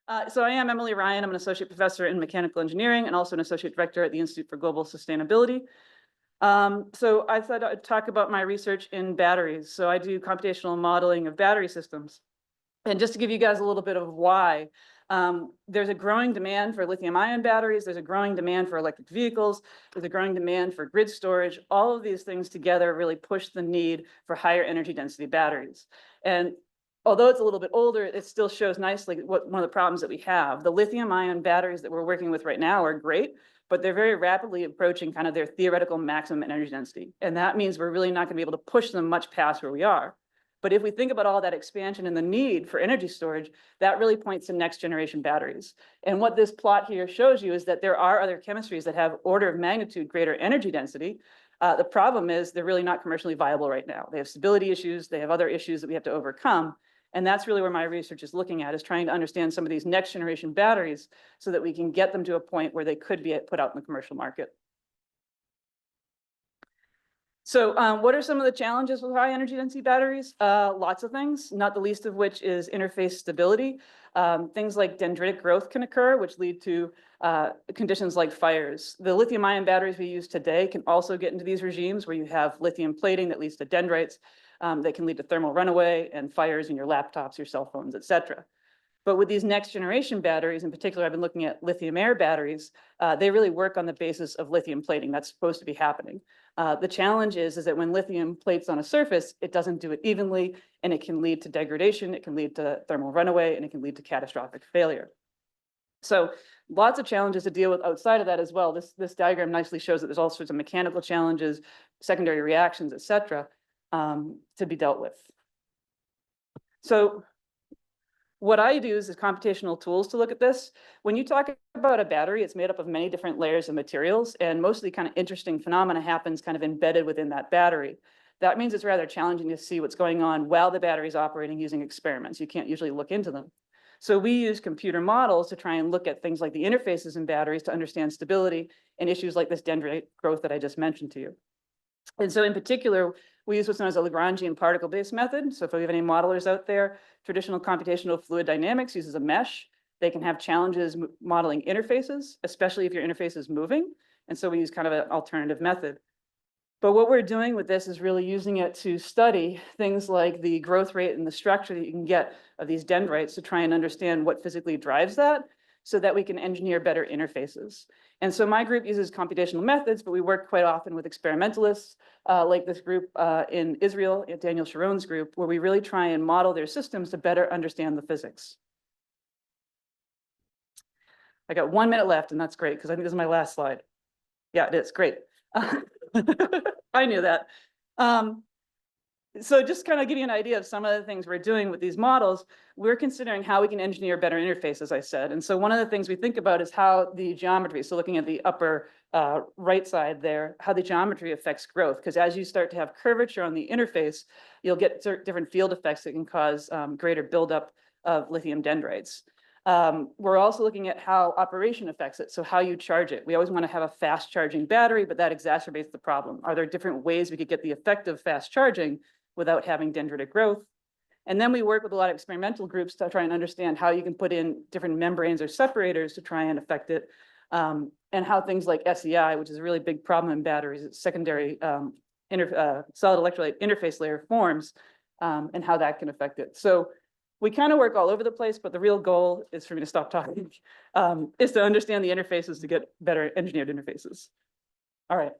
So I am Emily Ryan. I'm an associate professor in mechanical engineering and also an associate director at the Institute for Global Sustainability. So I thought I'd talk about my research in batteries. So I do computational modeling of battery systems. And just to give you guys a little bit of why, there's a growing demand for lithium ion batteries. There's a growing demand for electric vehicles. There's a growing demand for grid storage. All of these things together really push the need for higher energy density batteries. And although it's a little bit older, it still shows nicely what one of the problems that we have. The lithium ion batteries that we're working with right now are great, but they're very rapidly approaching kind of their theoretical maximum energy density. And that means we're really not going to be able to push them much past where we are. But if we think about all that expansion and the need for energy storage, that really points to next generation batteries. And what this plot here shows you is that there are other chemistries that have order of magnitude greater energy density. The problem is they're really not commercially viable right now. They have stability issues. They have other issues that we have to overcome. And that's really where my research is looking at, is trying to understand some of these next generation batteries so that we can get them to a point where they could be put out in the commercial market. So what are some of the challenges with high energy density batteries? Lots of things, not the least of which is interface stability. Things like dendritic growth can occur, which lead to conditions like fires. The lithium ion batteries we use today can also get into these regimes where you have lithium plating that leads to dendrites that can lead to thermal runaway and fires in your laptops, your cell phones, et cetera. But with these next generation batteries, in particular, I've been looking at lithium air batteries. They really work on the basis of lithium plating. That's supposed to be happening. The challenge is that when lithium plates on a surface, it doesn't do it evenly, and it can lead to degradation, it can lead to thermal runaway, and it can lead to catastrophic failure. So lots of challenges to deal with outside of that as well. This diagram nicely shows that there's all sorts of mechanical challenges, secondary reactions, et cetera, to be dealt with. So what I use is computational tools to look at this. When you talk about a battery, it's made up of many different layers of materials, and most of the kind of interesting phenomena happens kind of embedded within that battery. That means it's rather challenging to see what's going on while the battery is operating using experiments. You can't usually look into them. So we use computer models to try and look at things like the interfaces in batteries to understand stability and issues like this dendrite growth that I just mentioned to you. And so in particular, we use what's known as a Lagrangian particle-based method. So if we have any modelers out there, traditional computational fluid dynamics uses a mesh. They can have challenges modeling interfaces, especially if your interface is moving. And so we use kind of an alternative method. But what we're doing with this is really using it to study things like the growth rate and the structure that you can get of these dendrites to try and understand what physically drives that so that we can engineer better interfaces. And so my group uses computational methods, but we work quite often with experimentalists like this group in Israel, Daniel Sharon's group, where we really try and model their systems to better understand the physics. I got 1 minute left, and that's great because I think this is my last slide. Yeah, it is great. I knew that. So just kind of give you an idea of some of the things we're doing with these models, we're considering how we can engineer better interface, as I said. And so one of the things we think about is how the geometry, so looking at the upper right side there, how the geometry affects growth. Because as you start to have curvature on the interface, you'll get different field effects that can cause greater buildup of lithium dendrites. We're also looking at how operation affects it, so how you charge it. We always want to have a fast charging battery, but that exacerbates the problem. Are there different ways we could get the effect of fast charging without having dendritic growth? And then we work with a lot of experimental groups to try and understand how you can put in different membranes or separators to try and affect it, and how things like SEI, which is a really big problem in batteries, it's secondary solid electrolyte interface layer forms, and how that can affect it. So we kind of work all over the place, but the real goal is for me to stop talking, is to understand the interfaces to get better engineered interfaces. All right.